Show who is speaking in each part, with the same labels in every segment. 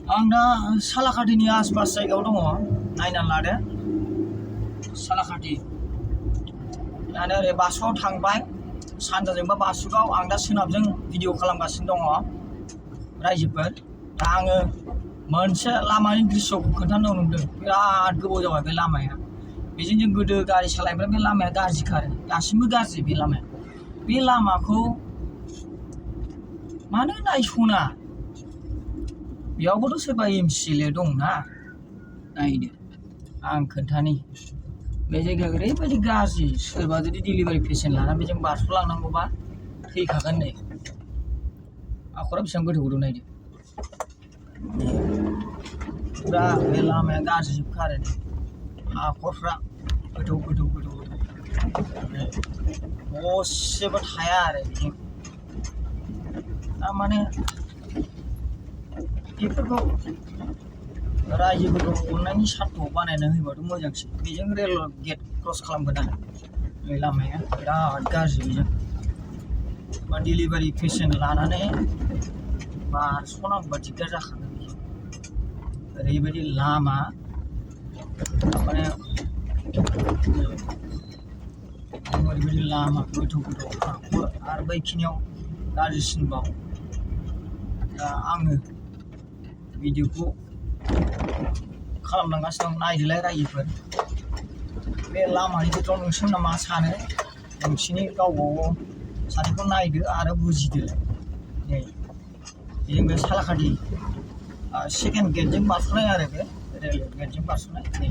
Speaker 1: आं दा सालाकाटिनि आसपास जायगायाव दङ नायनानै लादो सालाकाटि दानो ओरै बासुगाव थांबाय सानजाजोंबा बासुगाव आं दा सोनाबजों भिडिअ खालामगासिनो दङ रायजोफोर दा आङो मोनसे लामानि दृश्यखौ खोन्थानो नुदों बिराद गोबाव जाबाय बे लामाया बेजों जों गोदो गारि सालायब्ला बे लामाया गाज्रि खारो दासिमबो गाज्रि बे लामाया बे लामाखौ मानो नायस'ना बेयावबोथ' सोरबा एमसिएलए दंना नायदो आं खोन्थानि बे जायगाया ओरैबायदि गाज्रि सोरबा जुदि डिलिभारि पेसेन्ट लाना बेजों बारस'लांनांगौबा थैखागोन नै हाखरा बेसेबां गोथौ गोथौ नायदो फुरा बे लामाया गाज्रिजोबखा आरो नै हाखरफ्रा गोथौ गोथौ गोथौ गोथौ दसेबो थाया आरो बेजों थारमाने बेफोरखौ रायजोफोरखौ अननायनि सार्थ'आव बानायना होयोबाथ' मोजांसै बेजों रेल गेट क्रस खालामगोन आरो बे लामाया बिराद गाज्रि बेजों बा डिलिभारि पेसेन्ट लानानै बारस'नांगौबा दिगदार जाखागोन बेजों ओरैबायदि लामा माने ओरैबायदि लामा गोथौ गोथौ हाखर आरो बैखिनियाव गाज्रिसिनबाव दा आङो भिडिअखौ खालामलांगासिनो दं नायदोलाय रायजोफोर बे लामानि खेथ्रआव नोंसोर मा सानो नोंसिनि गावबागाव साननायखौ नायदो आरो बुजिदो नै बेजों बे सालाकाटि सेकेन्ड गेटजों बारस'नाय आरो बे रेल गेटजों बारस'नाय नै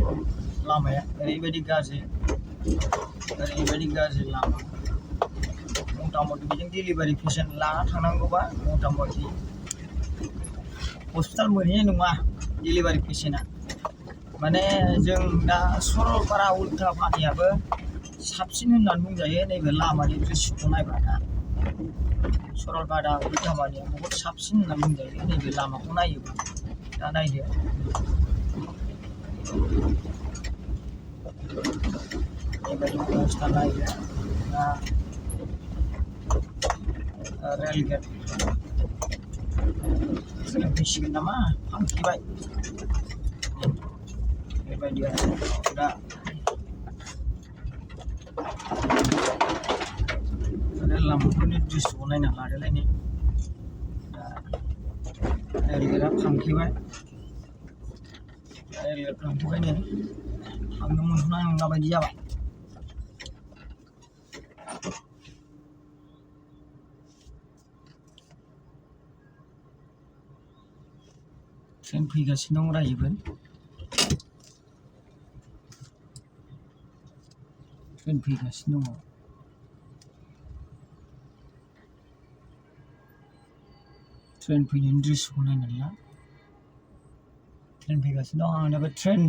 Speaker 1: लामाया ओरैबायदि गाज्रि लामा मथा मथि बेजों डिलिभारि पेसेन्ट लाना थांनांगौबा मथा मथि हस्पिटाल मोनहैनाय नङा डिलिभारि पेसेन्टआ माने जों दा सरलपारा उल्थापानियाबो साबसिन होननानै बुंजायो नैबे लामानि दृश्यखौ नायबा दा सरलपारा उल्थापानिया बहुद साबसिन होननानै बुंजायो नैबे लामाखौ नायोबा दा नायदो बेबायदि अबस्था नायदो दा रेल गेट फैसिगोन नामा थांखिबाय बेबायदि आरो दा रेल लामाफोरनि दृश्यखौ नायना लादोलाय नै दा रेल गेटआ थांखिबाय रेल गेट थांखिबाय नै थांनो मोनथ'नाय नंला बायदि जाबाय ट्रेन फैगासिनो दं रायजोफोर ट्रेन फैगासिनो दङ ट्रेन फैनायनि दृश्यखौ नायनानै ला ट्रेन फैगासिनो दं आं दा बे ट्रेन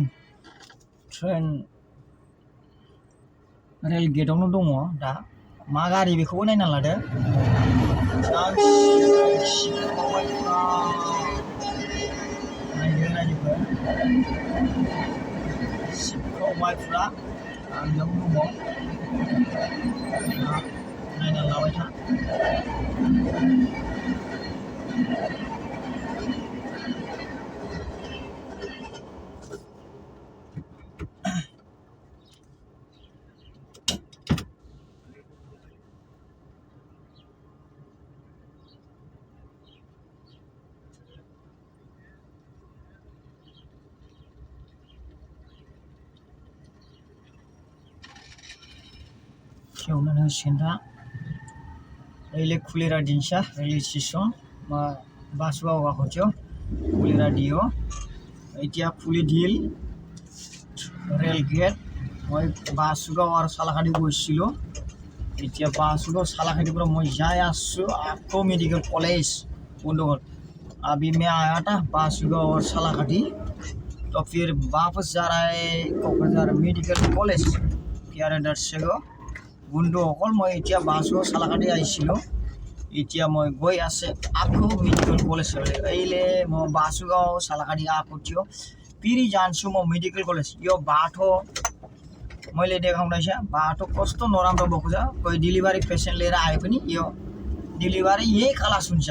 Speaker 1: रेल गेटआवनो दङ दा मा गारि बेखौबो नायना लादो सिबखावबायफ्रा आंनियाव दङ नायना लाबाय था खेवनानै होसिगोन दा अहिले खुलेर दिन्छ रेलवे स्टेसन बासुगाव गएको थियो खुलेर दियो এতিয়া खुली दिल रेल गेट মই बासुगाव और सालाकाटि গৈছিলো এতিয়া बासुगाव सालाकाटिर পৰা মই যাই আছো আকৌ मेडिकल कॉलेज बंद हो अभी मैं आया था बासुगाव और सालाकाटि तो फिर वापस जा रहा है क'क्राझार मेडिकल कॉलेज यार दर्शको बंधु अकल मैं इतना बासुगाव सालाकाटि आइसिलो इतना मैं गई आसे आको मेडिकल कॉलेज अहिले म बासुगाव सालाकाटि आएको थियो फेरि जान्छु म मेडिकल कॉलेज यो बाटो मैले देखाउँदैछ बाटो कस्तो नराम्रो भएको छ कोही डिलिभरी पेसेन्ट लिएर आए पनि यो डिलिभरी यही खलास हुन्छ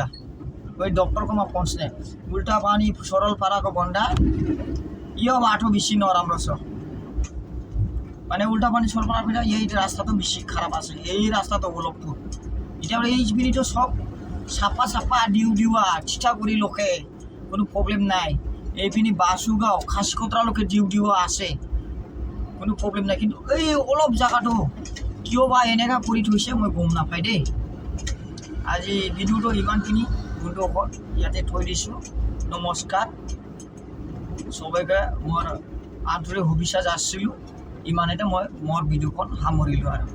Speaker 1: ওই ডক্টरकोमा पहुँच्ने उल्टा पानी सरलपाराको भन्दा यो बाटो बेसी नराम्रो छ মানে उल्टा पानी सरलपारा फेरि यही रास्ता तो बेसी खाराप আছে এই রাস্তা তো উপলব্ধ এটা এই স্পিরিটও সব সাপা সাপা ডিউ ডিউয়া চিঠা কৰি লোকে কোনো প্ৰব্লেম নাই এইপিনি বাসুগাঁও খাসিকতৰা লোকে ডিউ ডিউৱা আছে কোনো প্ৰব্লেম নাই কিন্তু এই অলপ জায়গাটো কিয় বা এনেকা কৰি থৈছে মই গম নাপাই দেই আজি ভিডিঅ'টো ইমানখিনি বন্ধুসকল ইয়াতে থৈ দিছোঁ নমস্কাৰ সবাইকে মোৰ আন্তৰিক শুভেচ্ছা যাচিলোঁ ইমানতে মই মোৰ ভিডিঅ'খন সামৰিলোঁ আৰু